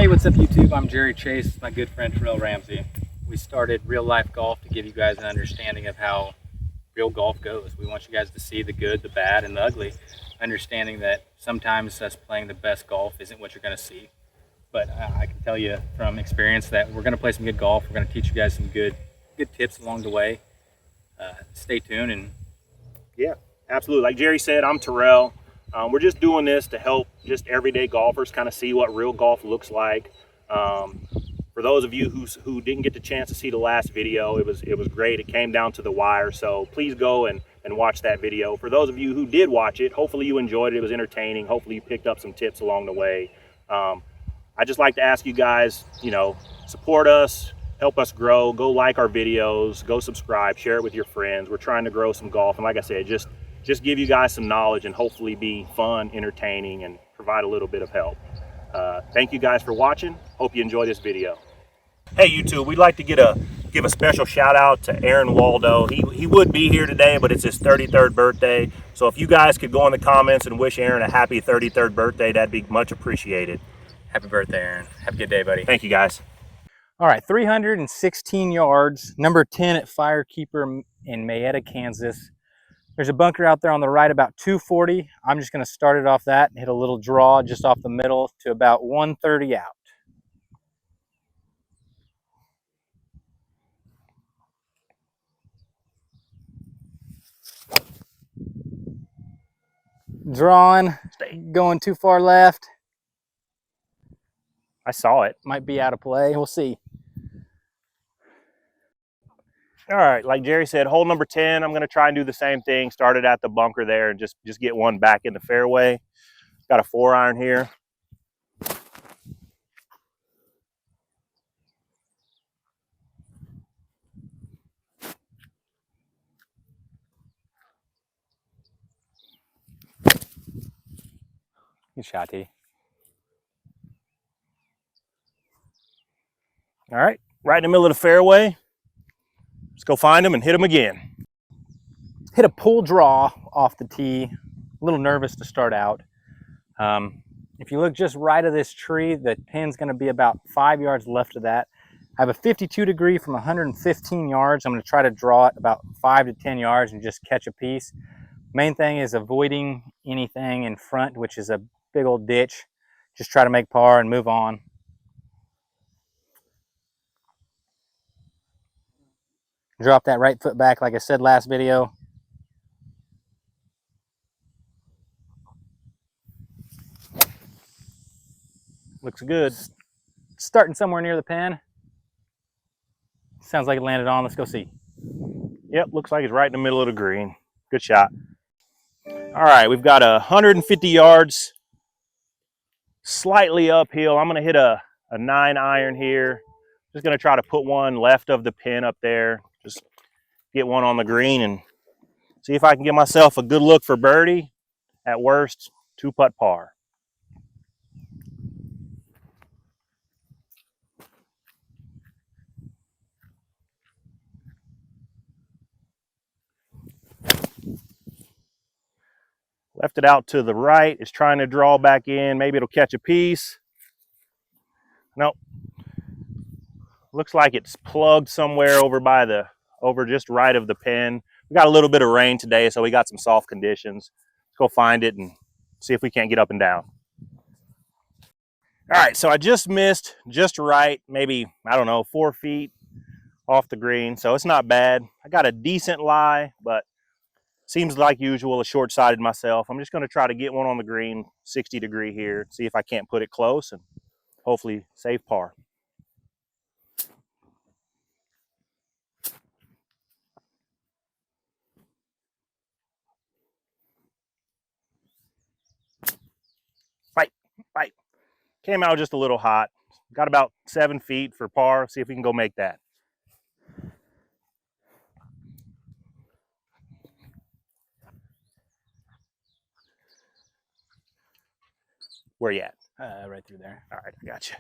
what's up YouTube? I'm Jerry Chase, my good friend Tarell Ramsey. We started Real Life Golf to give you guys an understanding of how real golf goes. We want you guys to see the good, the bad, and the ugly, understanding that sometimes us playing the best golf isn't what you're going to see. But I can tell you from experience that we're going to play some good golf. We're going to teach you guys some good tips along the way. Stay tuned. And yeah, absolutely. Like Jerry said, I'm Tarell. We're just doing this to help just everyday golfers kind of see what real golf looks like. For those of you who didn't get the chance to see the last video, it was great. It came down to the wire, so please go and watch that video. For those of you who did watch it, hopefully you enjoyed it. It was entertaining. Hopefully you picked up some tips along the way. I just like to ask you guys, support us, help us grow. Go like our videos, go subscribe, share it with your friends. We're trying to grow some golf, and like I said, just give you guys some knowledge and hopefully be fun, entertaining, and provide a little bit of help. Thank you guys for watching. Hope you enjoy this video. Hey YouTube, we'd like to give a special shout out to Aaron Waldo. He would be here today, but it's his 33rd birthday. So if you guys could go in the comments and wish Aaron a happy 33rd birthday, that'd be much appreciated. happy birthday, Aaron. Have a good day, buddy. Thank you guys. All right, 316 yards, number 10 at Firekeeper in Mayetta, Kansas. There's a bunker out there on the right about 240. I'm just going to start it off that and hit a little draw just off the middle to about 130 out. Drawing, going too far left. I saw it. Might be out of play. We'll see. All right, like Jerry said, hole number 10, I'm going to try and do the same thing. Started at the bunker there and just get one back in the fairway. Got a 4-iron here. Good shot, T. All right, right in the middle of the fairway. Let's go find him and hit him again. Hit a pull draw off the tee. A little nervous to start out. If you look just right of this tree, the pin's going to be about 5 yards left of that. I have a 52 degree from 115 yards. I'm going to try to draw it about 5 to 10 yards and just catch a piece. Main thing is avoiding anything in front, which is a big old ditch. Just try to make par and move on. Drop that right foot back like I said last video. Looks good. Starting somewhere near the pin. Sounds like it landed on. Let's go see. Yep, looks like it's right in the middle of the green. Good shot. All right, we've got 150 yards, slightly uphill. I'm going to hit a 9-iron here. Just going to try to put one left of the pin up there. Just get one on the green and see if I can get myself a good look for birdie. At worst, 2-putt par. Left it out to the right. It's trying to draw back in. Maybe it'll catch a piece. Nope. Looks like it's plugged somewhere over just right of the pin. We got a little bit of rain today, so we got some soft conditions. Let's go find it and see if we can't get up and down. All right, so I just missed just right, maybe, I don't know, 4 feet off the green. So it's not bad. I got a decent lie, but seems like usual, a short-sighted myself. I'm just going to try to get one on the green, 60 degree here, see if I can't put it close and hopefully save par. Fight. Came out just a little hot. Got about 7 feet for par. See if we can go make that. Where you at? Right through there. All right, I got you.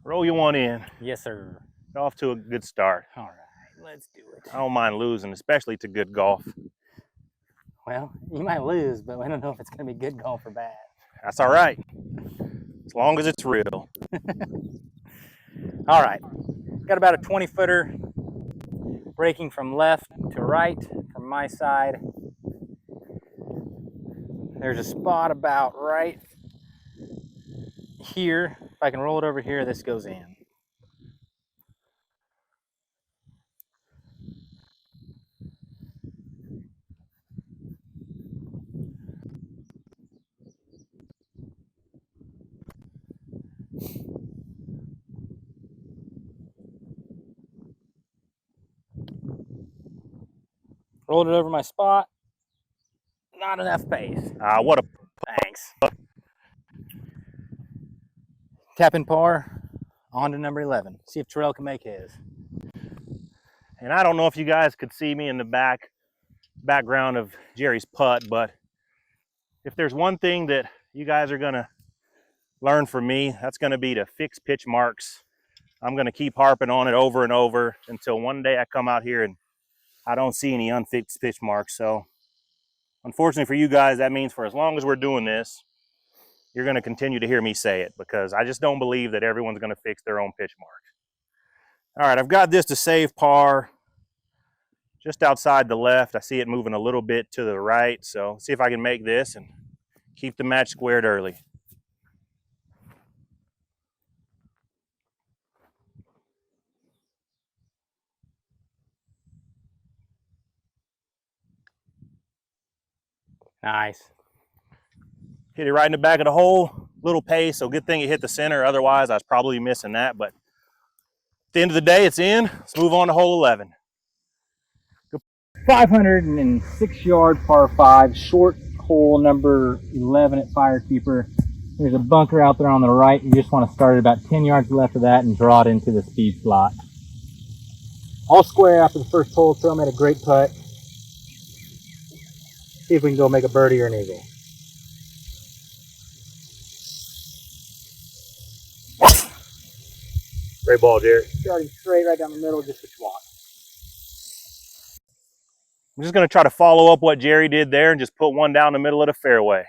Roll you one in. Yes, sir. Off to a good start. All right, let's do it. I don't mind losing, especially to good golf. Well, you might lose, but we don't know if it's going to be good golf or bad. That's all right, as long as it's real. All right, got about a 20-footer breaking from left to right from my side. There's a spot about right here. If I can roll it over here, this goes in. Rolled it over my spot. Not enough pace. What a Thanks. Tapping par, on to number 11. See if Tarell can make his. And I don't know if you guys could see me in the background of Jerry's putt, but if there's one thing that you guys are gonna learn from me, that's gonna be to fix pitch marks. I'm gonna keep harping on it over and over until one day I come out here and I don't see any unfixed pitch marks. So unfortunately for you guys, that means for as long as we're doing this, you're gonna continue to hear me say it, because I just don't believe that everyone's gonna fix their own pitch marks. All right, I've got this to save par just outside the left. I see it moving a little bit to the right, so see if I can make this and keep the match squared early. Nice. Hit it right in the back of the hole, little pace, so good thing it hit the center, otherwise I was probably missing that, but at the end of the day, it's in. Let's move on to hole 11. 506-yard par 5, short hole number 11 at Firekeeper. There's a bunker out there on the right. You just want to start at about 10 yards left of that and draw it into the speed slot. All square after the first hole. Tarell made a great putt. See if we can go make a birdie or an eagle. Great ball, Jerry. Starting straight right down the middle, just what you want. I'm just going to try to follow up what Jerry did there and just put one down the middle of the fairway.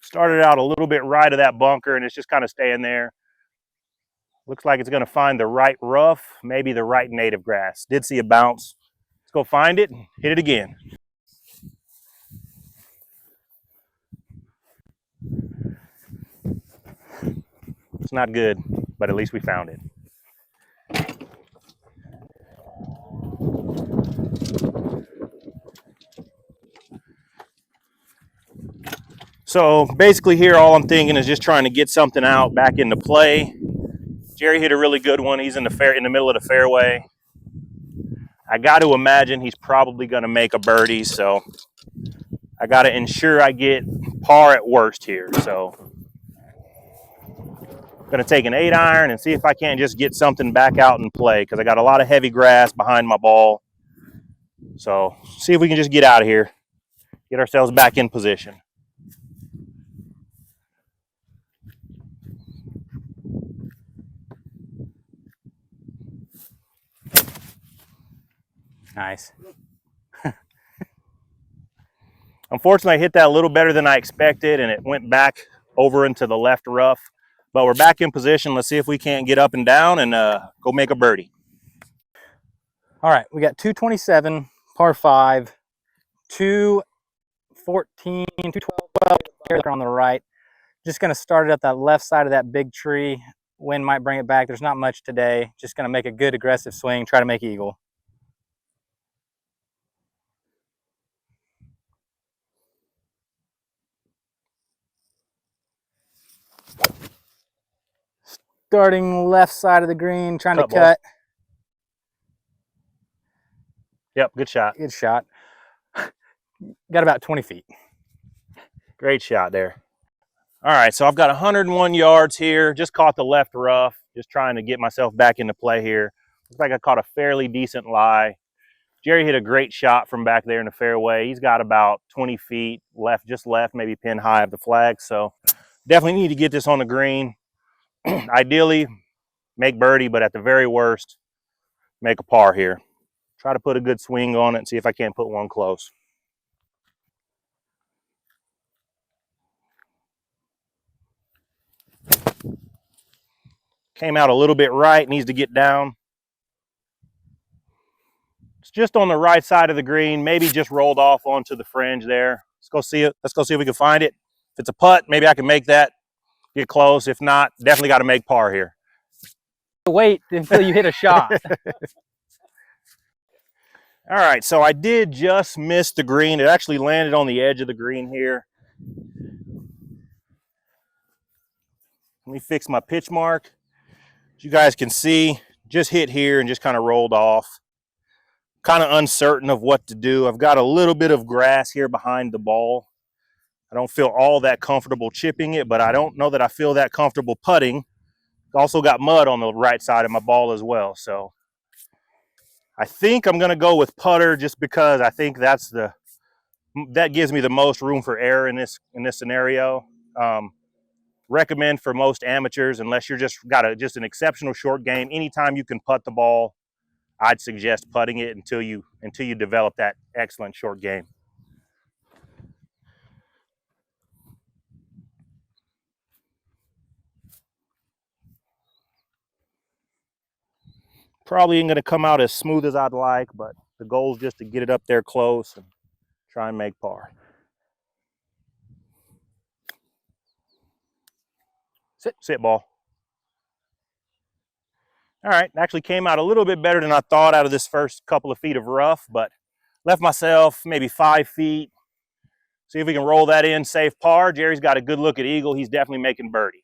Started out a little bit right of that bunker, and it's just kind of staying there. Looks like it's going to find the right rough, maybe the right native grass. Did see a bounce. Let's go find it and hit it again. It's not good, but at least we found it. So basically here, all I'm thinking is just trying to get something out back into play. Jerry hit a really good one. He's in the middle of the fairway. I got to imagine he's probably going to make a birdie, so I got to ensure I get par at worst here. So I'm going to take an 8-iron and see if I can't just get something back out and play, because I got a lot of heavy grass behind my ball. So see if we can just get out of here, get ourselves back in position. Nice. Unfortunately, I hit that a little better than I expected, and it went back over into the left rough. But we're back in position. Let's see if we can't get up and down and go make a birdie. All right, we got 227, par 5, 214, 212 here on the right. Just going to start it at that left side of that big tree. Wind might bring it back. There's not much today. Just going to make a good aggressive swing, try to make eagle. Starting left side of the green, trying to cut. Yep, good shot. Good shot. Got about 20 feet. Great shot there. All right, so I've got 101 yards here. Just caught the left rough. Just trying to get myself back into play here. Looks like I caught a fairly decent lie. Jerry hit a great shot from back there in the fairway. He's got about 20 feet left, just left, maybe pin high of the flag. So Definitely need to get this on the green. Ideally, make birdie, but at the very worst, make a par here. Try to put a good swing on it and see if I can't put one close. Came out a little bit right, needs to get down. It's just on the right side of the green, maybe just rolled off onto the fringe there. Let's go see it. Let's go see if we can find it. If it's a putt, maybe I can make that, get close. If not, definitely got to make par here. Wait until you hit a shot. All right, so I did just miss the green. It actually landed on the edge of the green here. Let me fix my pitch mark. As you guys can see, just hit here and just kind of rolled off. Kind of uncertain of what to do. I've got a little bit of grass here behind the ball. I don't feel all that comfortable chipping it, but I don't know that I feel that comfortable putting. Also got mud on the right side of my ball as well. So I think I'm going to go with putter just because I think that gives me the most room for error in this scenario. Recommend for most amateurs, unless you're just an exceptional short game, anytime you can putt the ball, I'd suggest putting it until you develop that excellent short game. Probably ain't going to come out as smooth as I'd like, but the goal is just to get it up there close and try and make par. Sit ball. All right, actually came out a little bit better than I thought out of this first couple of feet of rough, but left myself maybe 5 feet. See if we can roll that in, safe par. Jerry's got a good look at eagle. He's definitely making birdie.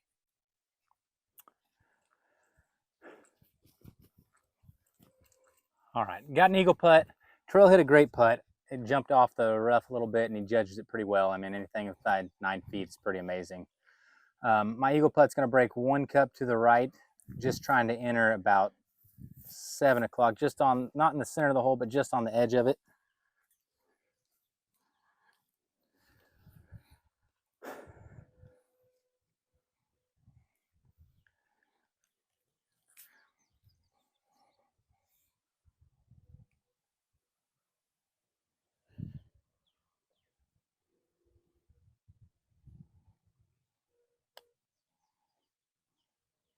All right, got an eagle putt. Tarell hit a great putt. It jumped off the rough a little bit, and he judges it pretty well. I mean, anything inside 9 feet is pretty amazing. My eagle putt's going to break 1 cup to the right, just trying to enter about 7 o'clock, just on, not in the center of the hole, but just on the edge of it.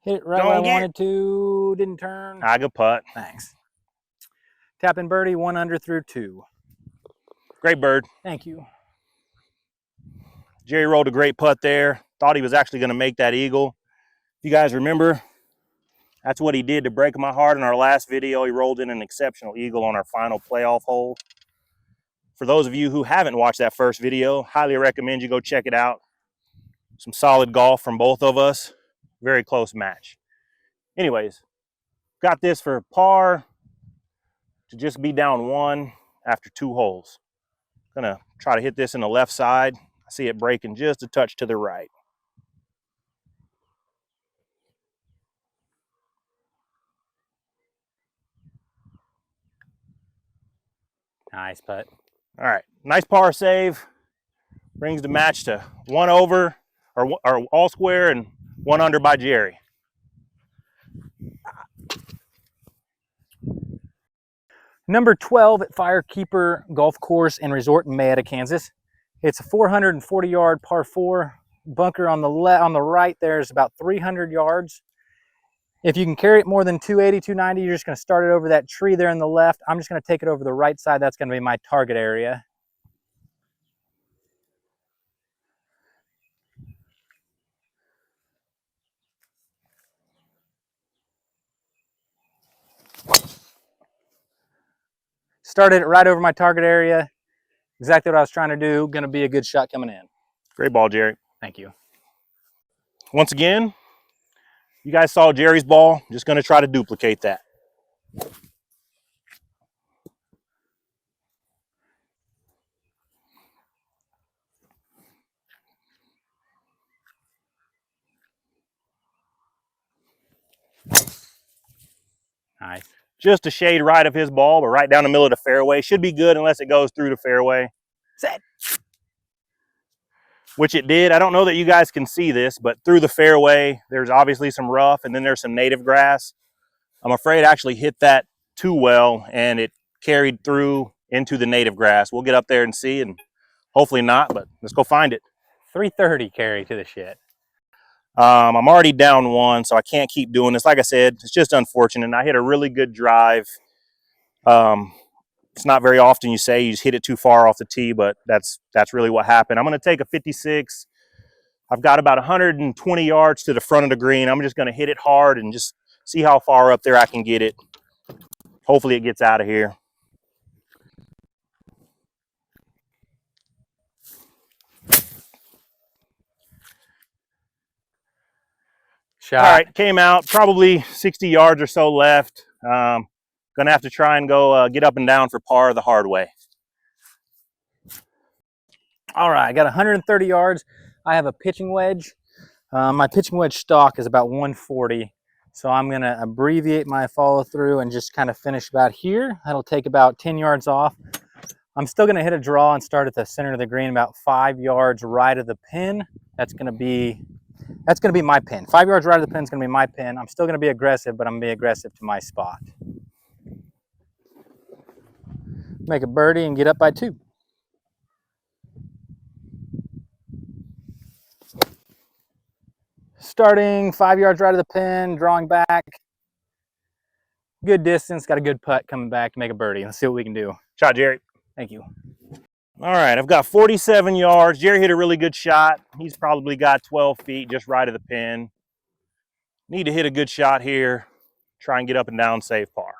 Hit it right where I wanted to, didn't turn. Good putt. Thanks. Tapping birdie, 1 under through 2. Great bird. Thank you. Jerry rolled a great putt there. Thought he was actually going to make that eagle. If you guys remember, that's what he did to break my heart in our last video. He rolled in an exceptional eagle on our final playoff hole. For those of you who haven't watched that first video, highly recommend you go check it out. Some solid golf from both of us. Very close match. Anyways, got this for par to just be down 1 after 2 holes. Gonna try to hit this in the left side. I see it breaking just a touch to the right. Nice putt. All right, nice par save. Brings the match to 1 over, or all square, and 1 under by Jerry. Number 12 at Firekeeper Golf Course and Resort in Mayetta, Kansas. It's a 440-yard par 4 bunker on the right. There's about 300 yards. If you can carry it more than 280, 290, you're just going to start it over that tree there on the left. I'm just going to take it over the right side. That's going to be my target area. Started it right over my target area. Exactly what I was trying to do. Going to be a good shot coming in. Great ball, Jerry. Thank you. Once again, you guys saw Jerry's ball. Just going to try to duplicate that. Nice. Just a shade right of his ball, but right down the middle of the fairway. Should be good unless it goes through the fairway. Set. which it did. I don't know that you guys can see this, but through the fairway, there's obviously some rough, and then there's some native grass. I'm afraid I actually hit that too well, and it carried through into the native grass. We'll get up there and see, and hopefully not, but let's go find it. 330 carry to the shit. I'm already down one, so I can't keep doing this. Like I said, it's just unfortunate. And I hit a really good drive. It's not very often you say you just hit it too far off the tee, but that's really what happened. I'm going to take a 56. I've got about 120 yards to the front of the green. I'm just going to hit it hard and just see how far up there I can get it. Hopefully it gets out of here. Shot. All right, came out, probably 60 yards or so left. Gonna have to try and go get up and down for par the hard way. All right, I got 130 yards. I have a pitching wedge. My pitching wedge stock is about 140. So I'm gonna abbreviate my follow through and just kind of finish about here. That'll take about 10 yards off. I'm still gonna hit a draw and start at the center of the green about 5 yards right of the pin. That's gonna be my pin. 5 yards right of the pin is gonna be my pin. I'm still gonna be aggressive, but I'm gonna be aggressive to my spot. Make a birdie and get up by 2. Starting 5 yards right of the pin, drawing back. Good distance, got a good putt coming back to make a birdie. Let's see what we can do. Shot, Jerry. Thank you. All right, I've got 47 yards. Jerry hit a really good shot. He's probably got 12 feet just right of the pin. Need to hit a good shot here. Try and get up and down, save par.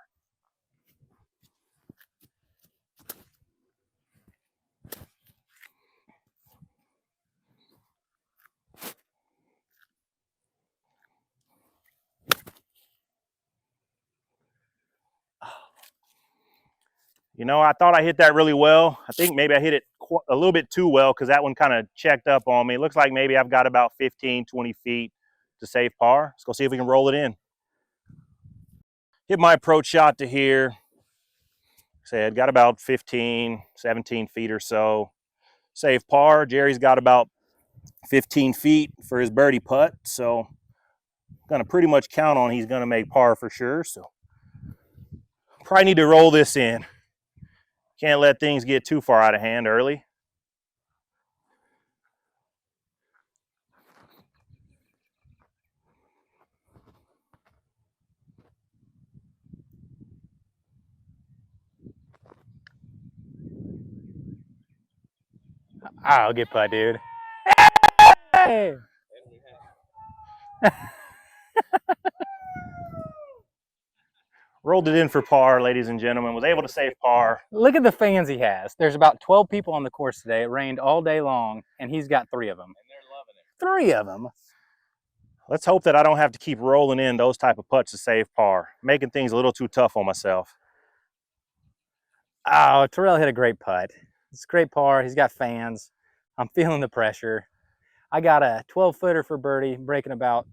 You know, I thought I hit that really well. I think maybe I hit it a little bit too well because that one kind of checked up on me. It looks like maybe I've got about 15, 20 feet to save par. Let's go see if we can roll it in. Hit my approach shot to here. Said got about 15, 17 feet or so. Save par. Jerry's got about 15 feet for his birdie putt. So gonna pretty much count on he's gonna make par for sure. So probably need to roll this in. Can't let things get too far out of hand early. I'll get putt, dude. Hey! Rolled it in for par, ladies and gentlemen. Was able to save par. Look at the fans he has. There's about 12 people on the course today. It rained all day long, and he's got 3 of them. And they're loving it. 3 of them. Let's hope that I don't have to keep rolling in those type of putts to save par. Making things a little too tough on myself. Oh, Tarell hit a great putt. It's a great par. He's got fans. I'm feeling the pressure. I got a 12-footer for birdie, breaking about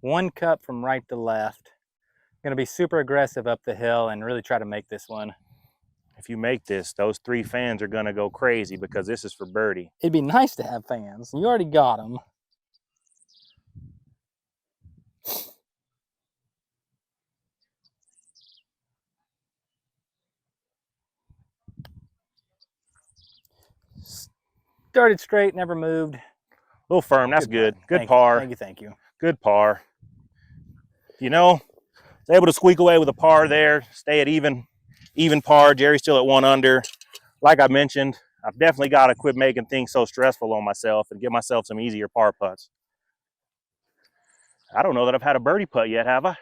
1 cup from right to left. Going to be super aggressive up the hill and really try to make this one. If you make this, those 3 fans are going to go crazy because this is for birdie. It'd be nice to have fans. You already got them. Started straight, never moved. A little firm, that's good. Good Thank par. you, thank you. Good par. You know, was able to squeak away with a par there, stay at even par. Jerry's still at 1 under. Like I mentioned, I've definitely got to quit making things so stressful on myself and give myself some easier par putts. I don't know that I've had a birdie putt yet, have I?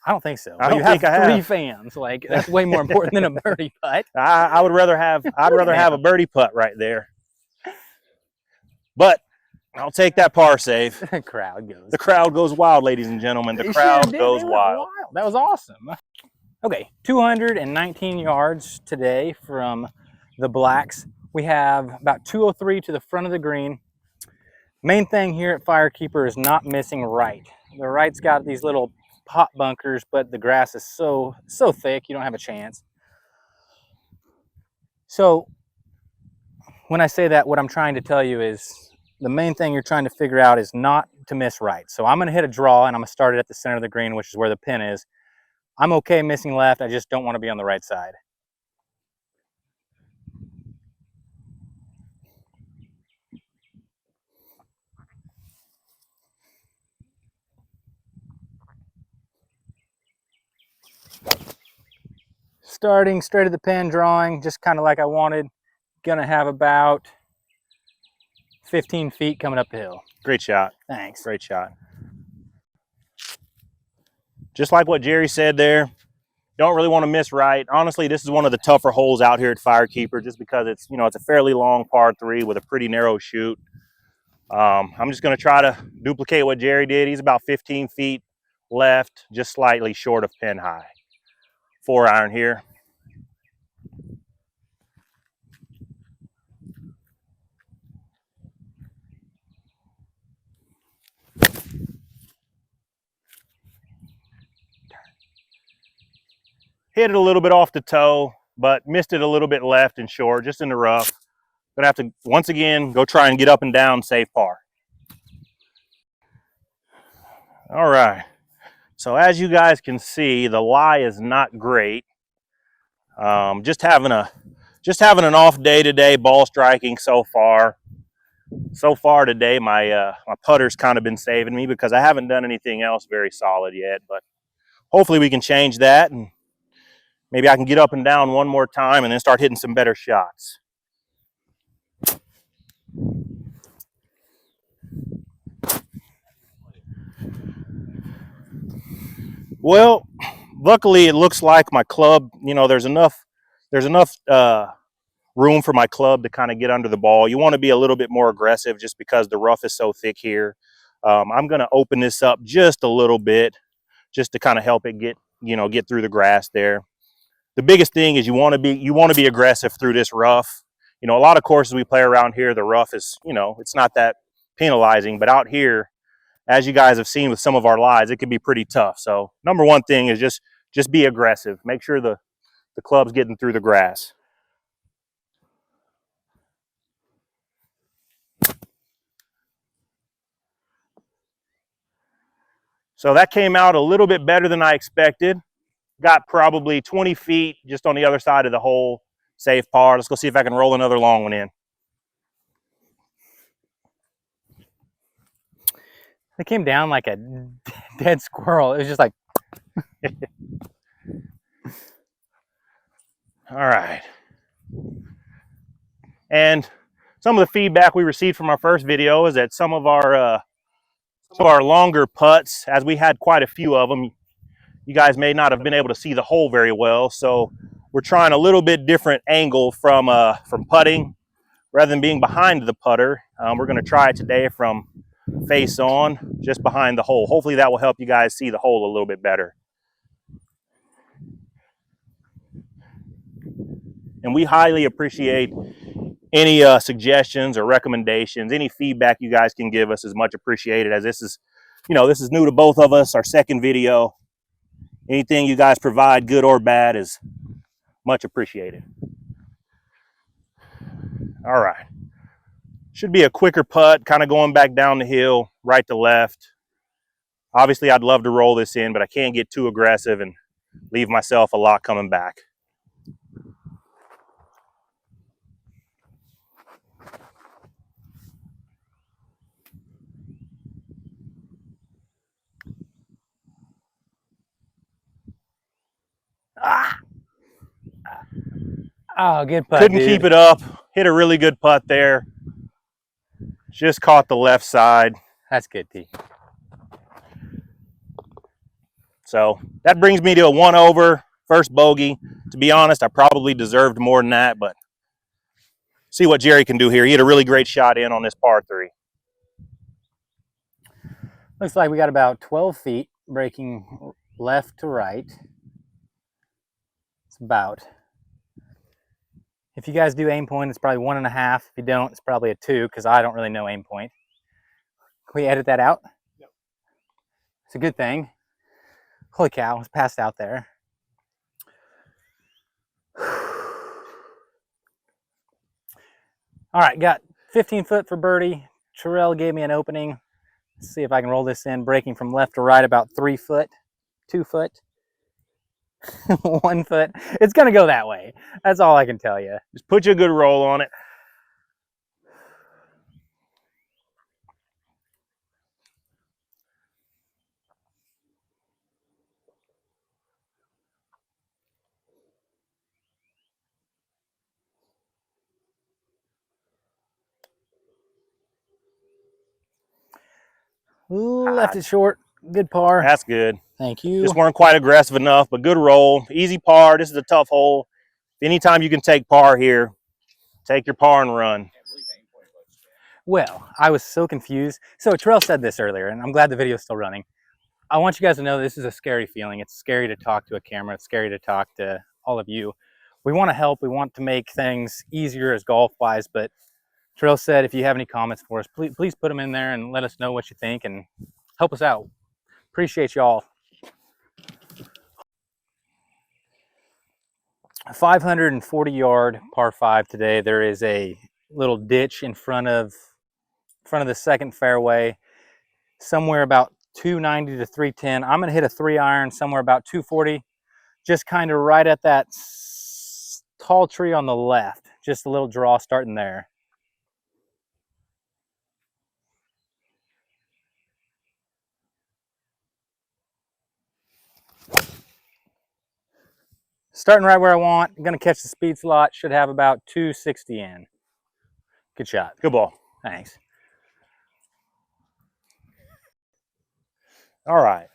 I don't think so. I don't think I have 3 have. fans. Like, that's way more important than a birdie putt. I would rather have have a birdie putt right there. But I'll take that par save. The crowd goes. The crowd goes wild, ladies and gentlemen. The crowd goes wild. That was awesome. Okay, 219 yards today from the Blacks. We have about 203 to the front of the green. Main thing here at Firekeeper is not missing right. The right's got these little pot bunkers, but the grass is so thick you don't have a chance. So when I say that, what I'm trying to tell you is the main thing you're trying to figure out is not to miss right. So I'm going to hit a draw, and I'm going to start it at the center of the green, which is where the pin is. I'm okay missing left. I just don't want to be on the right side. Starting straight at the pin, drawing just kind of like I wanted. Gonna have about 15 feet coming up the hill. Great shot. Thanks. Great shot. Just like what Jerry said there, don't really want to miss right. Honestly, this is one of the tougher holes out here at Firekeeper, just because it's, you know, it's a fairly long par 3 with a pretty narrow shoot. I'm just going to try to duplicate what Jerry did. He's about 15 feet left, just slightly short of pin high. 4-iron here. Hit it a little bit off the toe, but missed it a little bit left and short, just in the rough. Gonna have to, once again, go try and get up and down, safe par. All right. So as you guys can see, the lie is not great. Just having an off day today, ball striking so far. So far today, my putter's kind of been saving me because I haven't done anything else very solid yet. But hopefully we can change that, and maybe I can get up and down one more time and then start hitting some better shots. Well, luckily it looks like my club, you know, there's enough room for my club to kind of get under the ball. You want to be a little bit more aggressive just because the rough is so thick here. I'm going to open this up just a little bit just to kind of help it get through the grass there. The biggest thing is you want to be aggressive through this rough. You know, a lot of courses we play around here, the rough is, you know, it's not that penalizing, but out here, as you guys have seen with some of our lies, it can be pretty tough. So number one thing is just be aggressive. Make sure the club's getting through the grass. So that came out a little bit better than I expected. Got probably 20 feet just on the other side of the hole. Safe par. Let's go see if I can roll another long one in. It came down like a dead squirrel. It was just like. All right. And some of the feedback we received from our first video is that some of our longer putts, as we had quite a few of them, you guys may not have been able to see the hole very well. So we're trying a little bit different angle from putting. Rather than being behind the putter, we're going to try it today from face on, just behind the hole. Hopefully that will help you guys see the hole a little bit better. And we highly appreciate any suggestions or recommendations. Any feedback you guys can give us is much appreciated, as this is new to both of us, our second video. Anything you guys provide, good or bad, is much appreciated. All right. Should be a quicker putt, kind of going back down the hill, right to left. Obviously, I'd love to roll this in, but I can't get too aggressive and leave myself a lot coming back. Oh, good putt, Couldn't dude. keep it up. Hit a really good putt there. Just caught the left side. That's good, T. So that brings me to a 1 over, first bogey. To be honest, I probably deserved more than that, but see what Jerry can do here. He had a really great shot in on this par 3. Looks like we got about 12 feet breaking left to right. It's about, if you guys do aim point, it's probably 1.5. If you don't, it's probably a 2, because I don't really know aim point. Can we edit that out? No. It's a good thing. Holy cow, it's passed out there. All right, got 15 foot for birdie. Tarell gave me an opening. Let's see if I can roll this in, breaking from left to right about 3 foot, 2 foot, 1 foot. It's gonna go that way. That's all I can tell you. Just put you a good roll on it. Ooh, left it short. Good par. That's good. Thank you. Just weren't quite aggressive enough, but good roll. Easy par. This is a tough hole. Anytime you can take par here, take your par and run. Well, I was so confused. So Tarell said this earlier, and I'm glad the video is still running. I want you guys to know this is a scary feeling. It's scary to talk to a camera. It's scary to talk to all of you. We want to help. We want to make things easier as golf-wise, but Tarell said if you have any comments for us, please put them in there and let us know what you think and help us out. Appreciate y'all. 540-yard par 5 today. There is a little ditch in front of the second fairway, somewhere about 290 to 310. I'm gonna hit a 3-iron somewhere about 240, just kind of right at that tall tree on the left. Just a little draw starting there. Starting right where I want. I'm gonna catch the speed slot. Should have about 260 in. Good shot. Good ball. Thanks. All right.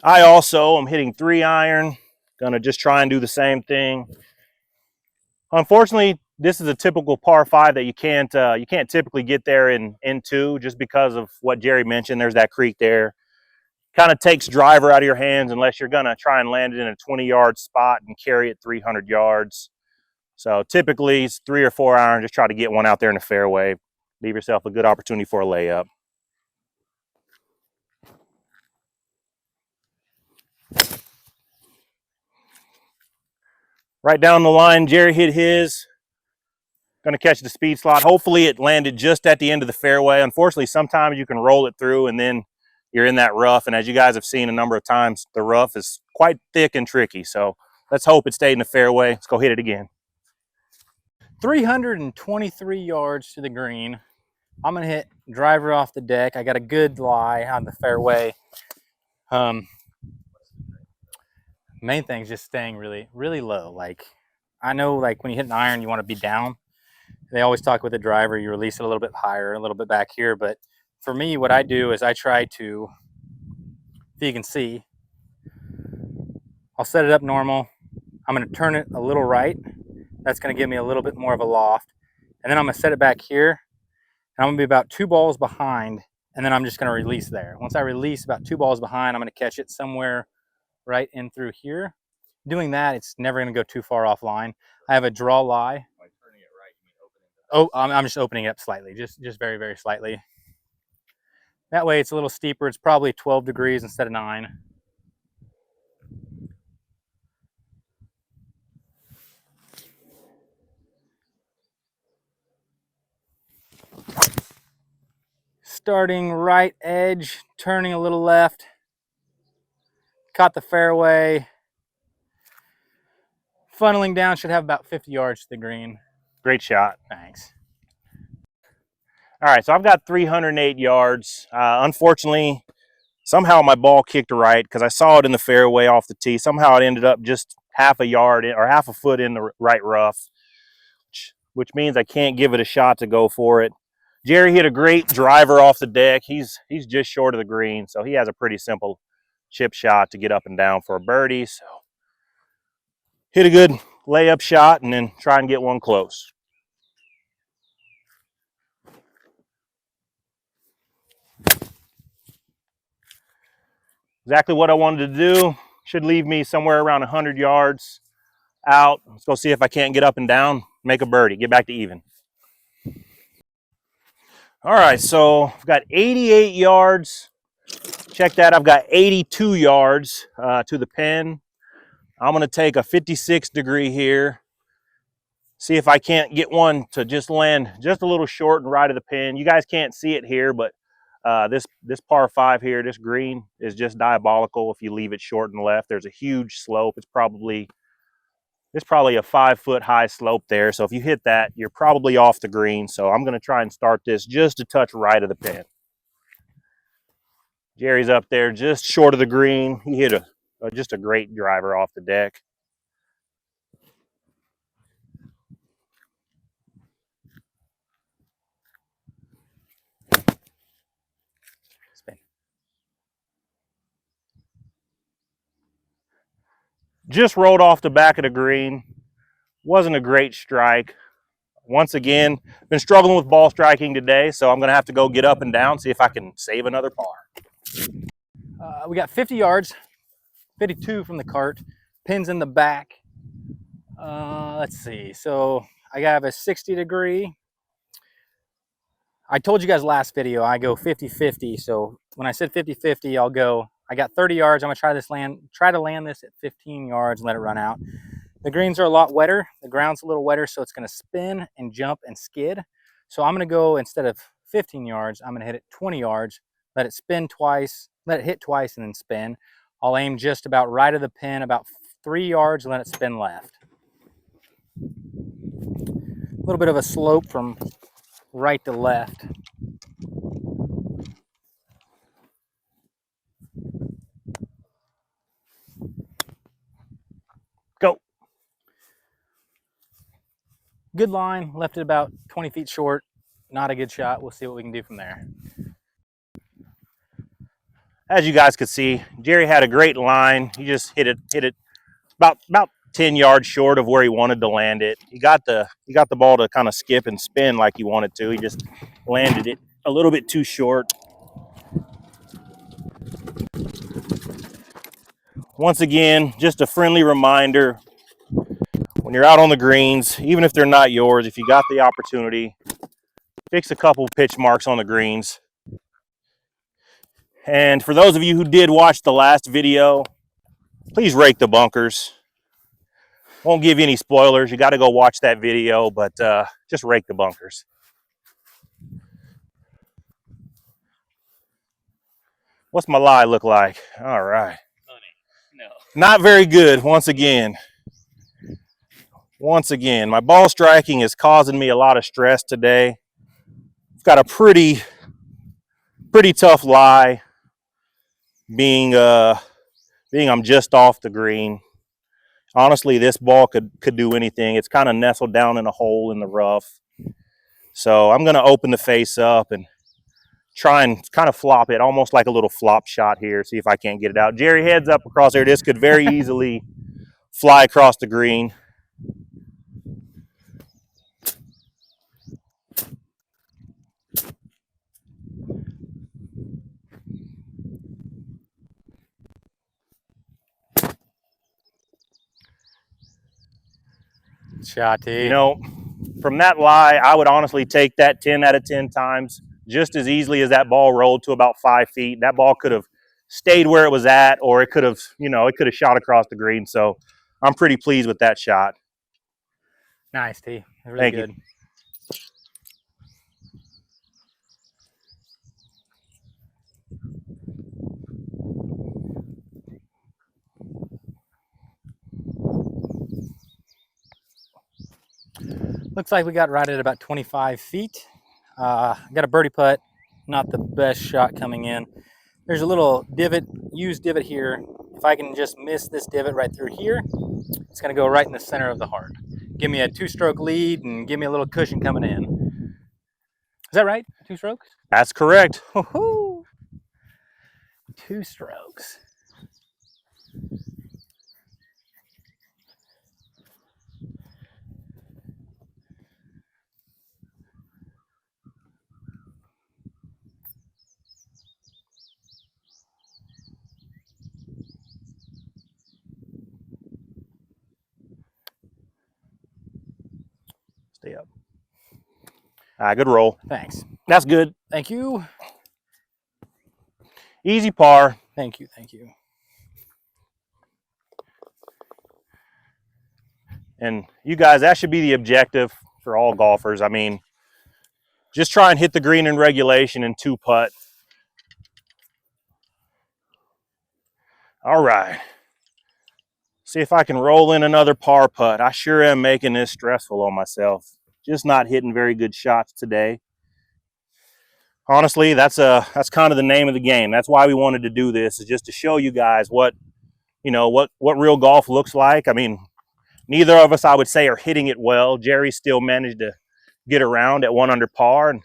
I also am hitting 3-iron. Gonna just try and do the same thing. Unfortunately, this is a typical par 5 that you can't typically get there in 2, just because of what Jerry mentioned. There's that creek there. Kind of takes driver out of your hands unless you're gonna try and land it in a 20-yard spot and carry it 300 yards. So typically it's 3 or 4 iron. Just try to get one out there in the fairway. Leave yourself a good opportunity for a layup. Right down the line, Jerry hit his. Gonna catch the speed slot. Hopefully it landed just at the end of the fairway. Unfortunately, sometimes you can roll it through and then you're in that rough. And as you guys have seen a number of times, the rough is quite thick and tricky. So let's hope it stayed in the fairway. Let's go hit it again. 323 yards to the green. I'm gonna hit driver off the deck. I got a good lie on the fairway. Main thing is just staying really, really low. Like, I know, like, when you hit an iron, you want to be down. They always talk with the driver, you release it a little bit higher, a little bit back here. But for me, what I do is I try to, if you can see, I'll set it up normal. I'm going to turn it a little right. That's going to give me a little bit more of a loft. And then I'm going to set it back here. And I'm going to be about 2 balls behind. And then I'm just going to release there. Once I release about 2 balls behind, I'm going to catch it somewhere right in through here. Doing that, it's never going to go too far offline. I have a draw lie. By turning it right, you mean opening it Oh, up? I'm just opening it up slightly, just very, very slightly. That way it's a little steeper. It's probably 12 degrees instead of 9. Starting right edge, turning a little left. Caught the fairway. Funneling down, should have about 50 yards to the green. Great shot. Thanks. All right, so I've got 308 yards. Unfortunately, somehow my ball kicked right because I saw it in the fairway off the tee. Somehow it ended up just half a yard or half a foot in the right rough, which means I can't give it a shot to go for it. Jerry hit a great driver off the deck. He's just short of the green, so he has a pretty simple chip shot to get up and down for a birdie. So hit a good layup shot and then try and get one close. Exactly what I wanted to do. Should leave me somewhere around 100 yards out. Let's go see if I can't get up and down, make a birdie, get back to even. All right, so I've got 88 yards. Check that, I've got 82 yards to the pin. I'm gonna take a 56 degree here. See if I can't get one to just land just a little short and right of the pin. You guys can't see it here, but this par 5 here, this green is just diabolical if you leave it short and left. There's a huge slope. It's probably a 5-foot high slope there. So if you hit that, you're probably off the green. So I'm going to try and start this just a touch right of the pin. Jerry's up there just short of the green. He hit just a great driver off the deck. Spin. Just rolled off the back of the green. Wasn't a great strike. Once again, been struggling with ball striking today, so I'm going to have to go get up and down, see if I can save another par. We got 50 yards, 52 from the cart. Pins in the back. Let's see. So I have a 60-degree. I told you guys last video I go 50-50. So when I said 50-50, I got 30 yards. I'm gonna try to land this at 15 yards and let it run out. The greens are a lot wetter. The ground's a little wetter, so it's gonna spin and jump and skid. So I'm gonna go, instead of 15 yards, I'm gonna hit it 20 yards, let it spin twice, let it hit twice and then spin. I'll aim just about right of the pin, about 3 yards, and let it spin left. A little bit of a slope from right to left. Go. Good line, left it about 20 feet short. Not a good shot. We'll see what we can do from there. As you guys could see, Jerry had a great line. He just hit it about 10 yards short of where he wanted to land it. He got the ball to kind of skip and spin like he wanted to. He just landed it a little bit too short. Once again, just a friendly reminder, when you're out on the greens, even if they're not yours, if you got the opportunity, fix a couple pitch marks on the greens. And for those of you who did watch the last video, please rake the bunkers. Won't give you any spoilers. You got to go watch that video, but just rake the bunkers. What's my lie look like? All right. No. Not very good once again. Once again, my ball striking is causing me a lot of stress today. I've got a pretty tough lie, being I'm just off the green. Honestly, this ball could do anything. It's kind of nestled down in a hole in the rough. So I'm going to open the face up and try and kind of flop it, almost like a little flop shot here, see if I can't get it out. Jerry, heads up across there. This could very easily fly across the green. Shotty. You know, from that lie, I would honestly take that 10 out of 10 times just as easily as that ball rolled to about 5 feet. That ball could have stayed where it was at, or it could have, it could have shot across the green. So I'm pretty pleased with that shot. Nice, T. Really Thank good. you. Looks like we got right at about 25 feet. Got a birdie putt. Not the best shot coming in. There's a little used divot here. If I can just miss this divot right through here, it's going to go right in the center of the heart. Give me a 2-stroke lead and give me a little cushion coming in. Is that right? 2 strokes? That's correct. Woohoo! 2 strokes. Stay up. Good roll. Thanks. That's good. Thank you. Easy par. Thank you. Thank you. And you guys, that should be the objective for all golfers. I mean, just try and hit the green in regulation and 2-putt. All right. See if I can roll in another par putt. I sure am making this stressful on myself. Just not hitting very good shots today. Honestly, that's kind of the name of the game. That's why we wanted to do this, is just to show you guys what real golf looks like. I mean, neither of us, I would say, are hitting it well. Jerry still managed to get around at 1 under par. And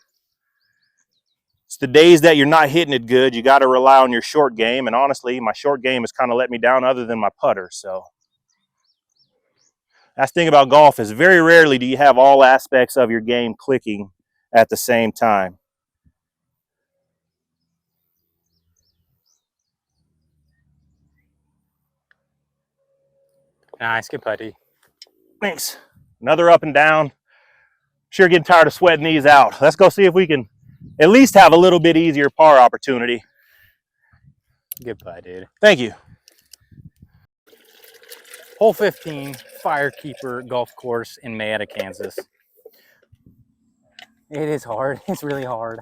it's the days that you're not hitting it good, you got to rely on your short game. And honestly, my short game has kind of let me down other than my putter. So that's the thing about golf, is very rarely do you have all aspects of your game clicking at the same time. Nice, good putty. Thanks. Another up and down. Sure getting tired of sweating these out. Let's go see if we can at least have a little bit easier par opportunity. Good putt, dude. Thank you. Hole 15, Firekeeper Golf Course in Mayetta, Kansas. It is hard. It's really hard.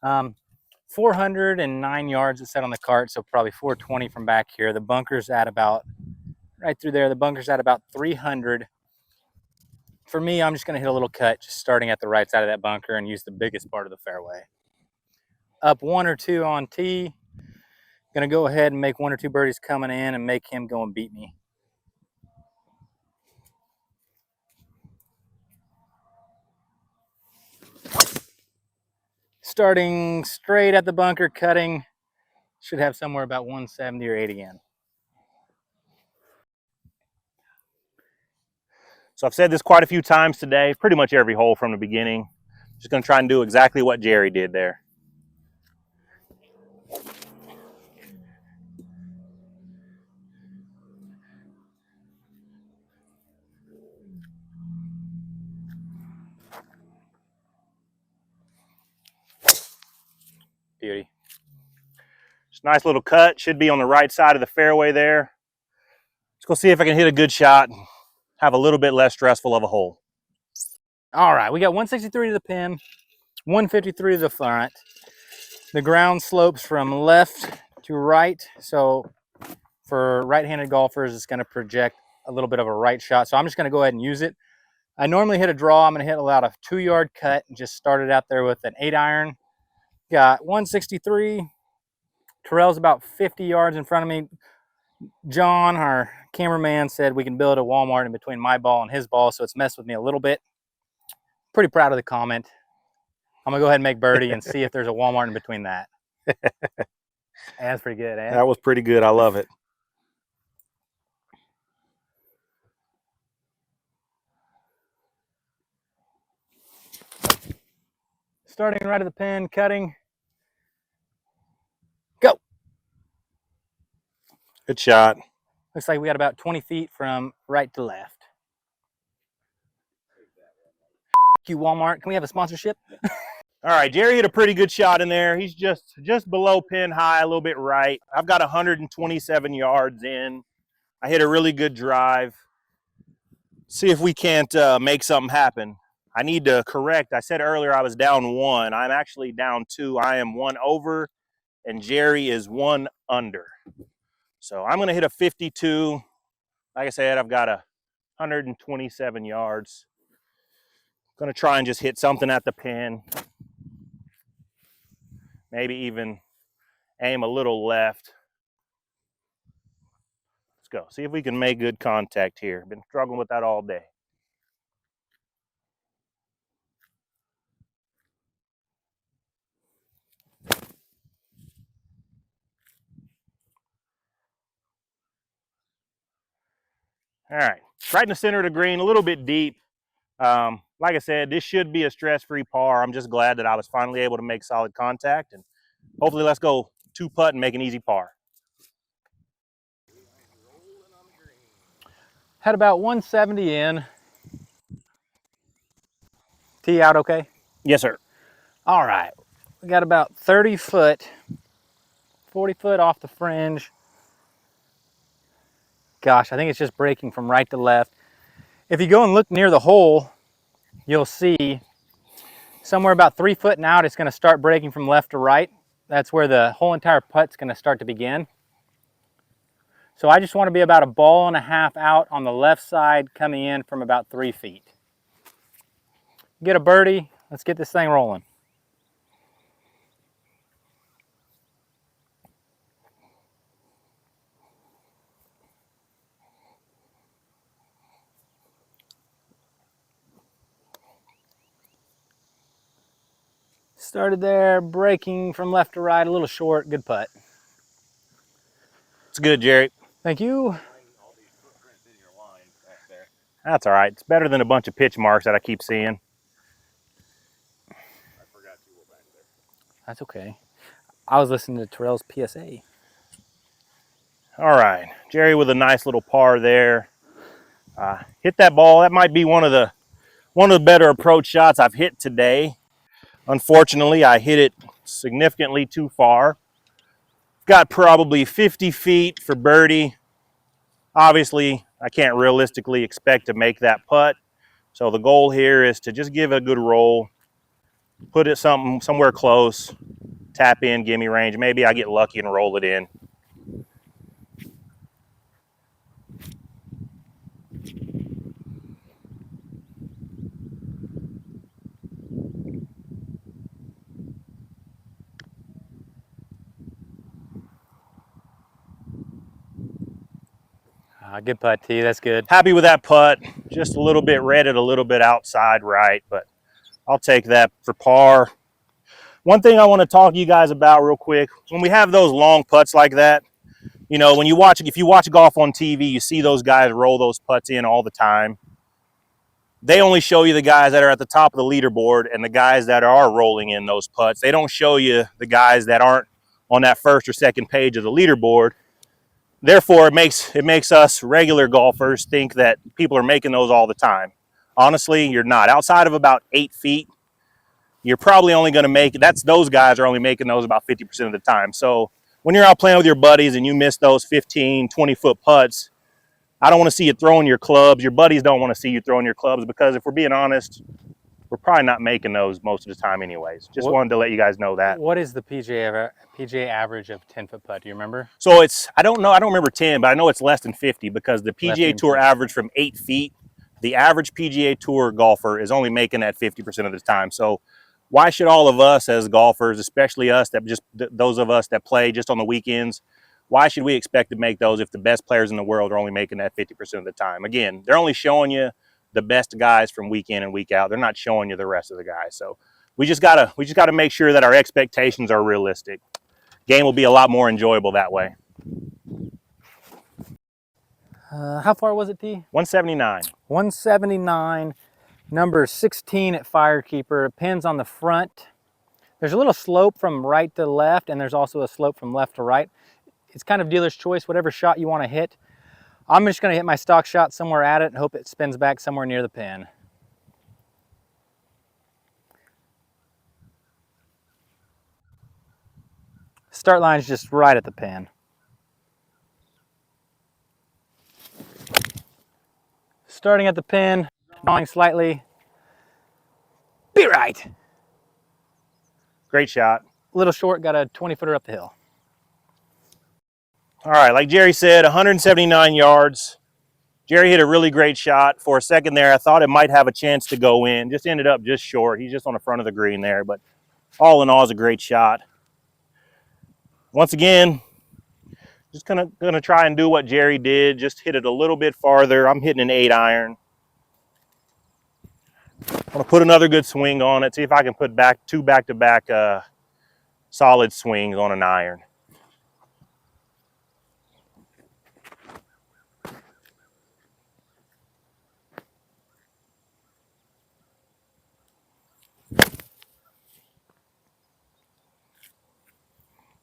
409 yards it said on the cart, so probably 420 from back here. The bunker's at about, right through there, the bunker's at about 300. For me, I'm just going to hit a little cut, just starting at the right side of that bunker and use the biggest part of the fairway. Up 1 or 2 on tee. Going to go ahead and make 1 or 2 birdies coming in and make him go and beat me. Starting straight at the bunker, cutting. Should have somewhere about 170 or 80 in. So I've said this quite a few times today, pretty much every hole from the beginning. Just going to try and do exactly what Jerry did there. Beauty. Just a nice little cut. Should be on the right side of the fairway there. Let's go see if I can hit a good shot and have a little bit less stressful of a hole. All right, we got 163 to the pin, 153 to the front. The ground slopes from left to right, so for right-handed golfers, it's going to project a little bit of a right shot. So I'm just going to go ahead and use it. I normally hit a draw. I'm going to hit about a 2-yard cut and just started out there with an 8-iron. Got 163. Tarell's about 50 yards in front of me. John, our cameraman, said we can build a Walmart in between my ball and his ball, so it's messed with me a little bit. Pretty proud of the comment. I'm gonna go ahead and make birdie and see if there's a Walmart in between that. That's pretty good, eh? That was pretty good. I love it. Starting right at the pin, cutting. Go. Good shot. Looks like we got about 20 feet from right to left. Thank you, Walmart. Can we have a sponsorship? All right, Jerry hit a pretty good shot in there. He's just below pin high, a little bit right. I've got 127 yards in. I hit a really good drive. See if we can't make something happen. I need to correct. I said earlier I was down 1. I'm actually down 2. I am 1 over, and Jerry is 1 under. So I'm going to hit a 52. Like I said, I've got 127 yards. Going to try and just hit something at the pin. Maybe even aim a little left. Let's go. See if we can make good contact here. Been struggling with that all day. All right, right in the center of the green, a little bit deep. Like I said, this should be a stress-free par. I'm just glad that I was finally able to make solid contact, and hopefully let's go 2-putt and make an easy par. Had about 170 in. Tee out okay? Yes, sir. All right. We got about 30 foot, 40 foot off the fringe. Gosh, I think it's just breaking from right to left. If you go and look near the hole, you'll see somewhere about 3 foot and out, it's going to start breaking from left to right. That's where the whole entire putt's going to start to begin. So I just want to be about 1.5 balls out on the left side, coming in from about 3 feet. Get a birdie. Let's get this thing rolling. Started there, breaking from left to right, a little short, good putt. It's good, Jerry. Thank you. All these footprints in your line back there. That's all right. It's better than a bunch of pitch marks that I keep seeing. I forgot you were back there. That's okay. I was listening to Tarell's PSA. All right, Jerry with a nice little par there. Hit that ball. That might be one of the better approach shots I've hit today. Unfortunately, I hit it significantly too far. Got probably 50 feet for birdie. Obviously, I can't realistically expect to make that putt. So the goal here is to just give it a good roll, put it somewhere close, tap in, gimme range. Maybe I get lucky and roll it in. Good putt, T. That's good. Happy with that putt. Just a little bit read it a little bit outside right, but I'll take that for par. One thing I want to talk to you guys about real quick, when we have those long putts like that, you know, if you watch golf on TV, you see those guys roll those putts in all the time. They only show you the guys that are at the top of the leaderboard and the guys that are rolling in those putts. They don't show you the guys that aren't on that first or second page of the leaderboard. Therefore, it makes us regular golfers think that people are making those all the time. Honestly, you're not. Outside of about 8 feet, you're probably only going to make it. Those guys are only making those about 50% of the time. So when you're out playing with your buddies and you miss those 15, 20-foot putts, I don't want to see you throwing your clubs. Your buddies don't want to see you throwing your clubs because if we're being honest, we're probably not making those most of the time anyways. Just wanted to let you guys know that. What is the PGA average of 10-foot putt? Do you remember? So I don't remember 10, but I know it's less than 50 because the PGA Tour average from 8 feet, the average PGA Tour golfer is only making that 50% of the time. So why should all of us as golfers, especially us those of us that play just on the weekends, why should we expect to make those if the best players in the world are only making that 50% of the time? Again, they're only showing you the best guys from week in and week out. They're not showing you the rest of the guys. So we just gotta make sure that our expectations are realistic. Game will be a lot more enjoyable that way. How far was it, T? 179. 179, number 16 at Firekeeper. Pins on the front. There's a little slope from right to left, and there's also a slope from left to right. It's kind of dealer's choice, whatever shot you want to hit. I'm just going to hit my stock shot somewhere at it and hope it spins back somewhere near the pin. Start line's just right at the pin. Starting at the pin, drawing slightly. Be right. Great shot. A little short, got a 20-footer up the hill. All right, like Jerry said, 179 yards. Jerry hit a really great shot. For a second there, I thought it might have a chance to go in. Just ended up just short. He's just on the front of the green there, but all in all, it's a great shot. Once again, just gonna try and do what Jerry did. Just hit it a little bit farther. I'm hitting an 8-iron. I'm gonna put another good swing on it. See if I can put two back-to-back solid swings on an iron.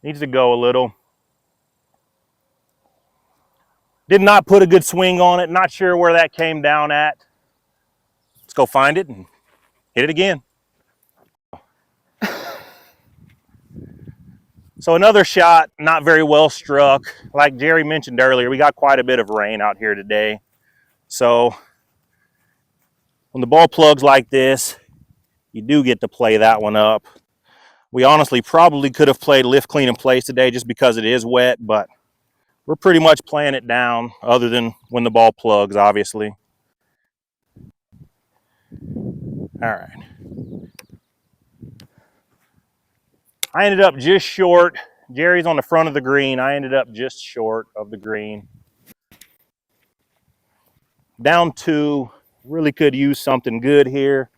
Needs to go a little. Did not put a good swing on it. Not sure where that came down at. Let's go find it and hit it again. So another shot, not very well struck. Like Jerry mentioned earlier, we got quite a bit of rain out here today. So when the ball plugs like this, you do get to play that one up. We honestly probably could have played lift, clean, and place today just because it is wet, but we're pretty much playing it down other than when the ball plugs, obviously. All right. I ended up just short. Jerry's on the front of the green. I ended up just short of the green. Down 2. Really could use something good here.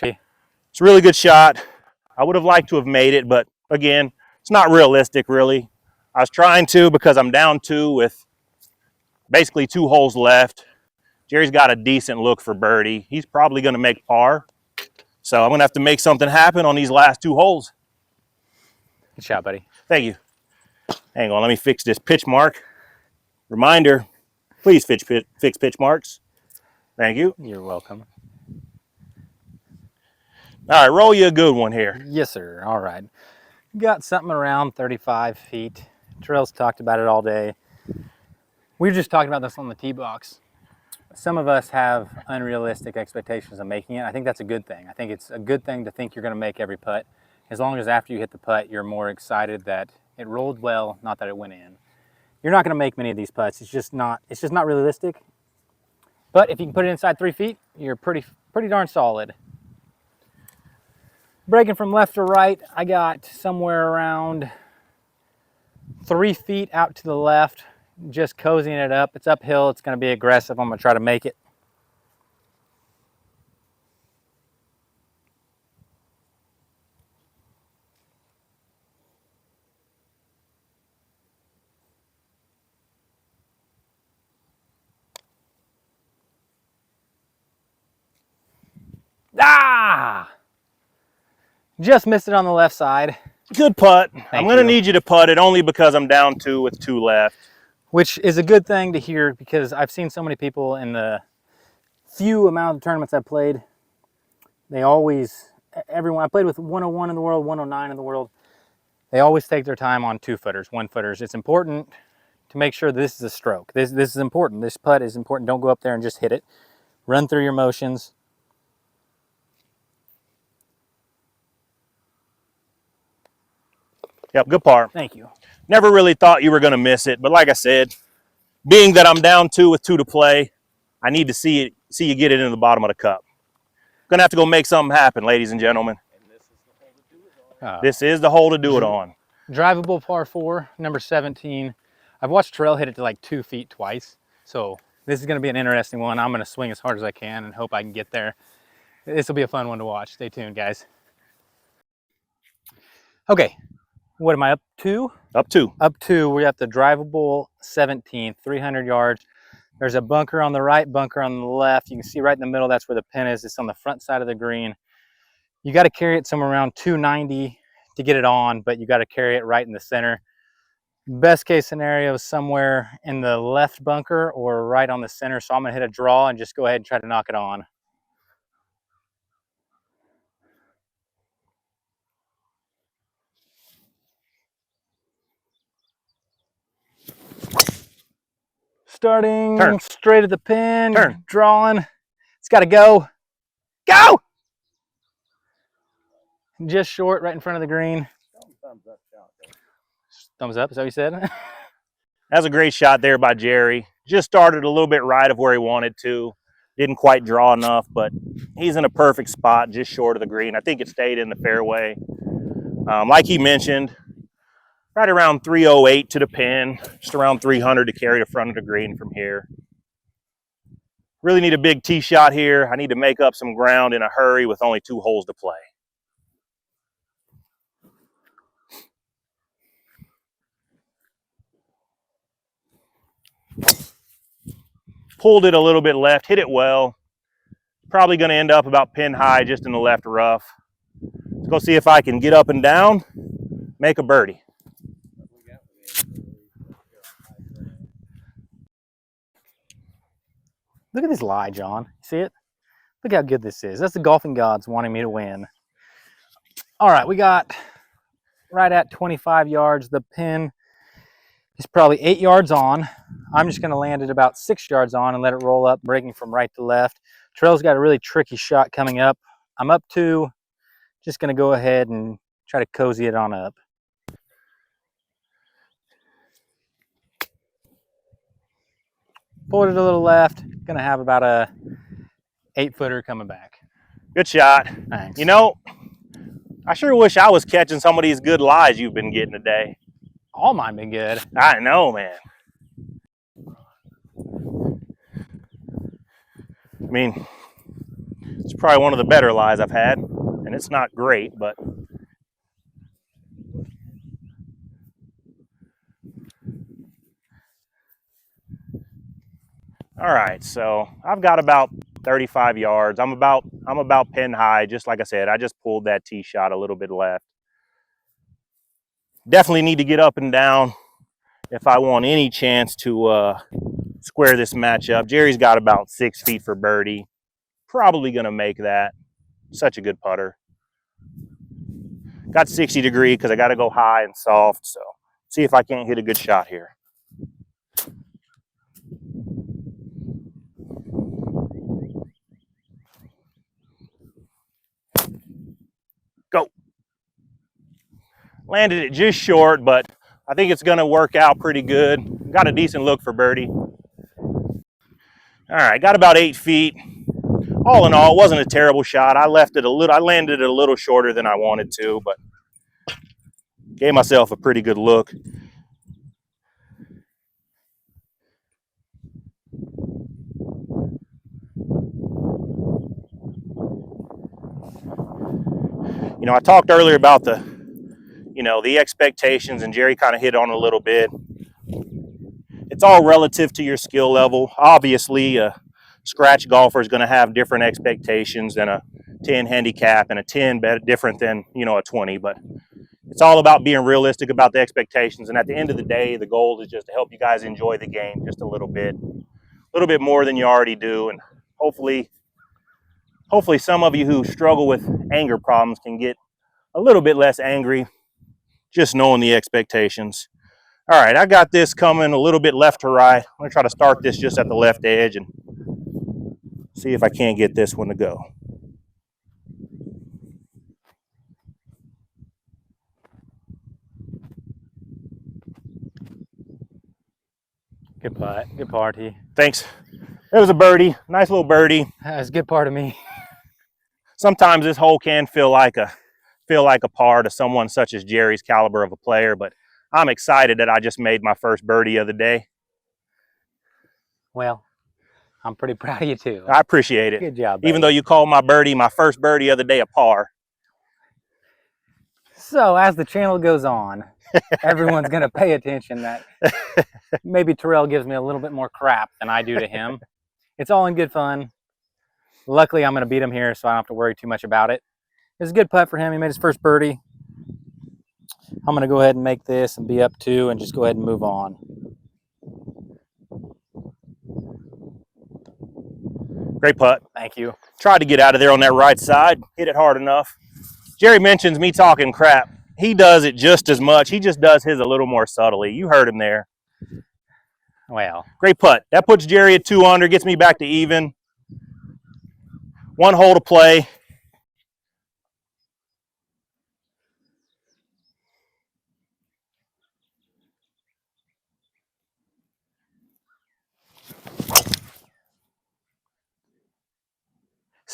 It's a really good shot. I would have liked to have made it, but again, it's not realistic, really. I was trying to because I'm down 2 with basically 2 holes left. Jerry's got a decent look for birdie. He's probably going to make par. So I'm going to have to make something happen on these last 2 holes. Good shot, buddy. Thank you. Hang on, let me fix this pitch mark. Reminder, please fix pitch marks. Thank you. You're welcome. All right, roll you a good one here. Yes, sir. All right. Got something around 35 feet. Tarell's talked about it all day. We were just talking about this on the tee box. Some of us have unrealistic expectations of making it. I think that's a good thing. I think it's a good thing to think you're going to make every putt, as long as after you hit the putt, you're more excited that it rolled well, not that it went in. You're not going to make many of these putts. It's just not realistic. But if you can put it inside 3 feet, you're pretty darn solid. Breaking from left to right, I got somewhere around 3 feet out to the left, just cozying it up. It's uphill, it's going to be aggressive. I'm going to try to make it. Ah! Just missed it on the left side. Good putt. Thank I'm going to you. need you to putt it only because I'm down 2 with 2 left. Which is a good thing to hear, because I've seen so many people in the few amount of tournaments I've played, everyone, I played with 101 in the world, 109 in the world, they always take their time on 2-footers, 1-footers. It's important to make sure this is a stroke. This is important. This putt is important. Don't go up there and just hit it. Run through your motions. Yep, good par. Thank you. Never really thought you were going to miss it, but like I said, being that I'm down 2 with 2 to play, I need to see you get it into the bottom of the cup. Going to have to go make something happen, ladies and gentlemen. This is the hole to do it on. Drivable par 4, number 17. I've watched Tarell hit it to like 2 feet twice, so this is going to be an interesting one. I'm going to swing as hard as I can and hope I can get there. This will be a fun one to watch. Stay tuned, guys. Okay, what am I up to? Up 2. Up 2, we're at the drivable 17, 300 yards. There's a bunker on the right, bunker on the left. You can see right in the middle, that's where the pin is. It's on the front side of the green. You got to carry it somewhere around 290 to get it on, but you got to carry it right in the center. Best case scenario is somewhere in the left bunker or right on the center. So I'm going to hit a draw and just go ahead and try to knock it on. Starting Turn. straight at the pin, Turn. drawing. It's got to go. Go! Just short, right in front of the green. Thumbs up, is that what you said? That's a great shot there by Jerry. Just started a little bit right of where he wanted to. Didn't quite draw enough, but he's in a perfect spot just short of the green. I think it stayed in the fairway. Like he mentioned, right around 308 to the pin, just around 300 to carry the front of the green from here. Really need a big tee shot here. I need to make up some ground in a hurry with only 2 holes to play. Pulled it a little bit left, hit it well. Probably going to end up about pin high just in the left rough. Let's go see if I can get up and down, make a birdie. Look at this lie, John. See it? Look how good this is. That's the golfing gods wanting me to win. All right, we got right at 25 yards. The pin is probably 8 yards on. I'm just going to land it about 6 yards on and let it roll up, breaking from right to left. Tarell's got a really tricky shot coming up. I'm up 2. Just going to go ahead and try to cozy it on up. Pulled it a little left. Going to have about a 8-footer coming back. Good shot. Thanks. You know, I sure wish I was catching some of these good lies you've been getting today. All mine been good. I know, man. I mean, it's probably one of the better lies I've had, and it's not great, but all right, so I've got about 35 yards. I'm about pin high. Just like I said, I just pulled that tee shot a little bit left. Definitely need to get up and down if I want any chance to square this match up. Jerry's got about 6 feet for birdie. Probably gonna make that. Such a good putter. Got 60 degree because I got to go high and soft. So see if I can't hit a good shot here. Go. Landed it just short, but I think it's going to work out pretty good. Got a decent look for birdie. All right, got about 8 feet. All in all, it wasn't a terrible shot. I landed it a little shorter than I wanted to, but gave myself a pretty good look. You know, I talked earlier about the expectations, and Jerry kind of hit on a little bit. It's all relative to your skill level. Obviously, a scratch golfer is going to have different expectations than a 10 handicap, and a 10 different than, a 20. But it's all about being realistic about the expectations. And at the end of the day, the goal is just to help you guys enjoy the game just a little bit more than you already do. And hopefully some of you who struggle with anger problems can get a little bit less angry just knowing the expectations. All right, I got this coming a little bit left to right. I'm going to try to start this just at the left edge and see if I can't get this one to go. Good putt. Good party. Thanks. It was a birdie. Nice little birdie. That's a good part of me. Sometimes this hole can feel like a par to someone such as Jerry's caliber of a player, but I'm excited that I just made my first birdie of the day. Well, I'm pretty proud of you too. I appreciate it. Good job, buddy. Even though you called my first birdie of the day, a par. So as the channel goes on, everyone's going to pay attention that maybe Tarell gives me a little bit more crap than I do to him. It's all in good fun. Luckily, I'm going to beat him here, so I don't have to worry too much about it. It was a good putt for him. He made his first birdie. I'm going to go ahead and make this and be up 2 and just go ahead and move on. Great putt. Thank you. Tried to get out of there on that right side. Hit it hard enough. Jerry mentions me talking crap. He does it just as much. He just does his a little more subtly. You heard him there. Well, great putt. That puts Jerry at 2 under, gets me back to even. 1 hole to play.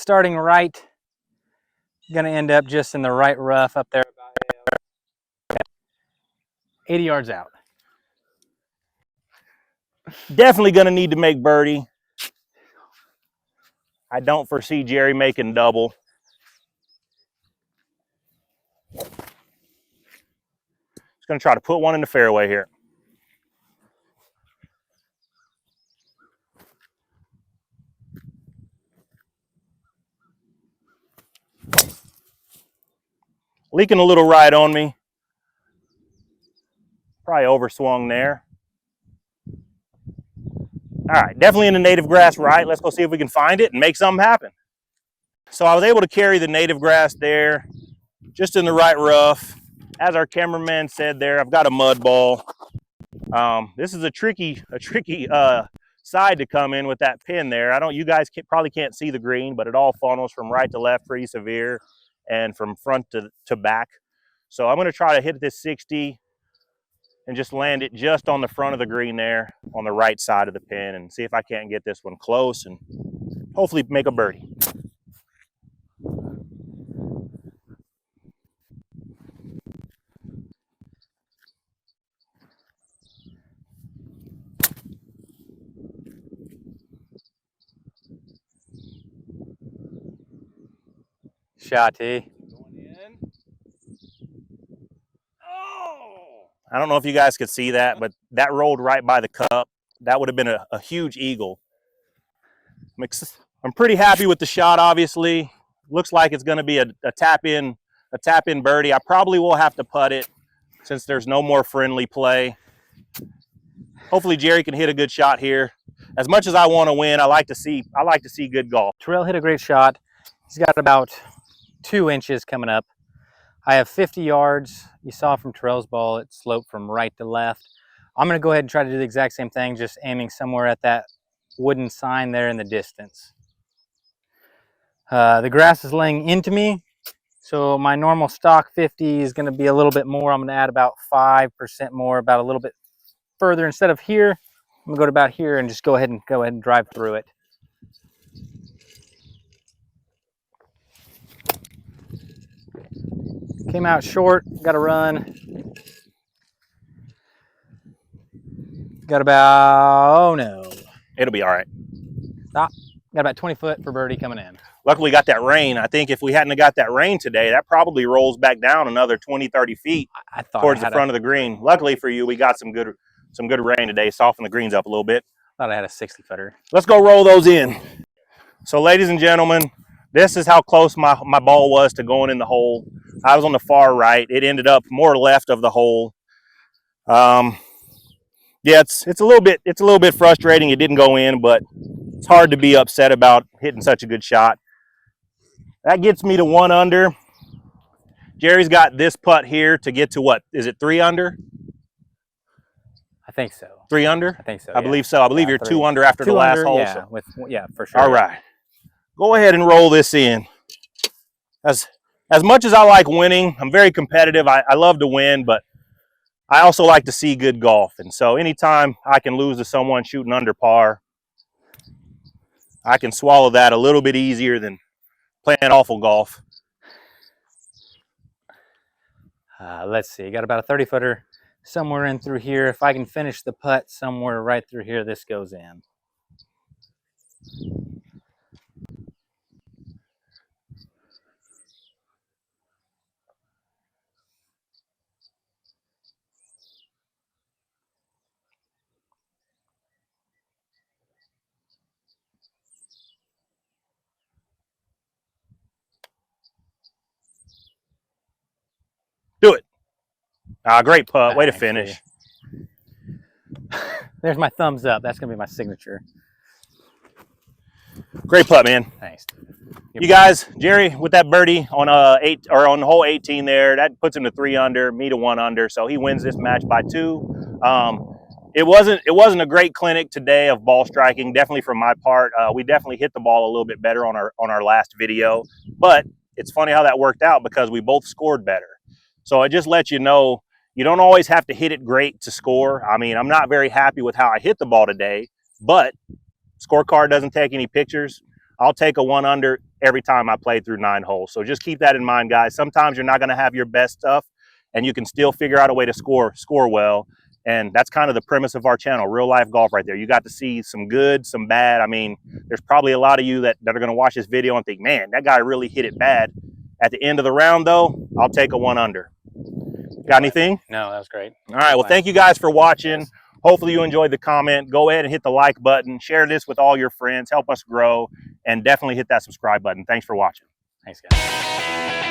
starting right, going to end up just in the right rough up there about 80 yards out. Definitely going to need to make birdie. I don't foresee Jerry making double. Just going to try to put one in the fairway here. Leaking a little right on me. Probably overswung there. All right, definitely in the native grass right. Let's go see if we can find it and make something happen. So I was able to carry the native grass there, just in the right rough. As our cameraman said there, I've got a mud ball. This is a tricky side to come in with that pin there. You guys probably can't see the green, but it all funnels from right to left pretty severe and from front to back. So I'm going to try to hit this 60 and just land it just on the front of the green there on the right side of the pin and see if I can't get this one close and hopefully make a birdie. Shot T. Going in. I don't know if you guys could see that, but that rolled right by the cup. That would have been a huge eagle. I'm pretty happy with the shot, obviously. Looks like it's going to be a tap-in birdie. I probably will have to putt it since there's no more friendly play. Hopefully Jerry can hit a good shot here. As much as I want to win, I like to see good golf. Tarell hit a great shot. He's got about 2 inches coming up. I have 50 yards. You saw from Tarell's ball, it sloped from right to left. I'm going to go ahead and try to do the exact same thing, just aiming somewhere at that wooden sign there in the distance. The grass is laying into me, so my normal stock 50 is going to be a little bit more. I'm going to add about 5% more, about a little bit further. Instead of here, I'm going to go to about here and just go ahead and drive through it. Came out short, got to run. Got about, oh no. It'll be all right. Stop. Got about 20 foot for birdie coming in. Luckily we got that rain. I think if we hadn't have got that rain today, that probably rolls back down another 20, 30 feet I thought towards the front of the green. Luckily for you, we got some good rain today, softened the greens up a little bit. Thought I had a 60 footer. Let's go roll those in. So ladies and gentlemen, this is how close my ball was to going in the hole. I was on the far right. It ended up more left of the hole. Yeah, it's a little bit frustrating. It didn't go in, but it's hard to be upset about hitting such a good shot. That gets me to 1 under. Jerry's got this putt here to get to what? Is it 3 under? I think so. 3 under? I think so. I believe so. I believe you're 3. 2 under after the last hole. Yeah, So. yeah, for sure. All right. Go ahead and roll this in. As much as I like winning, I'm very competitive. I love to win, but I also like to see good golf. And so anytime I can lose to someone shooting under par, I can swallow that a little bit easier than playing awful golf. Let's see. Got about a 30 footer somewhere in through here. If I can finish the putt somewhere right through here, this goes in. Do it. Great putt. Way to finish. There's my thumbs up. That's going to be my signature. Great putt, man. Thanks. You guys, Jerry with that birdie on on hole 18 there, that puts him to 3 under, me to 1 under. So he wins this match by 2. It wasn't a great clinic today of ball striking. Definitely from my part, we definitely hit the ball a little bit better on our last video. But it's funny how that worked out because we both scored better. So it just lets you know you don't always have to hit it great to score. I mean, I'm not very happy with how I hit the ball today, but scorecard doesn't take any pictures. I'll take a 1 under every time I play through 9 holes. So just keep that in mind, guys. Sometimes you're not going to have your best stuff, and you can still figure out a way to score well. And that's kind of the premise of our channel, real life golf right there. You got to see some good, some bad. I mean, there's probably a lot of you that are going to watch this video and think, man, that guy really hit it bad. At the end of the round, though, I'll take a 1 under. Got anything? No, that was great. All right. Well, thank you guys for watching. Hopefully you enjoyed the comment. Go ahead and hit the like button. Share this with all your friends. Help us grow. And definitely hit that subscribe button. Thanks for watching. Thanks, guys.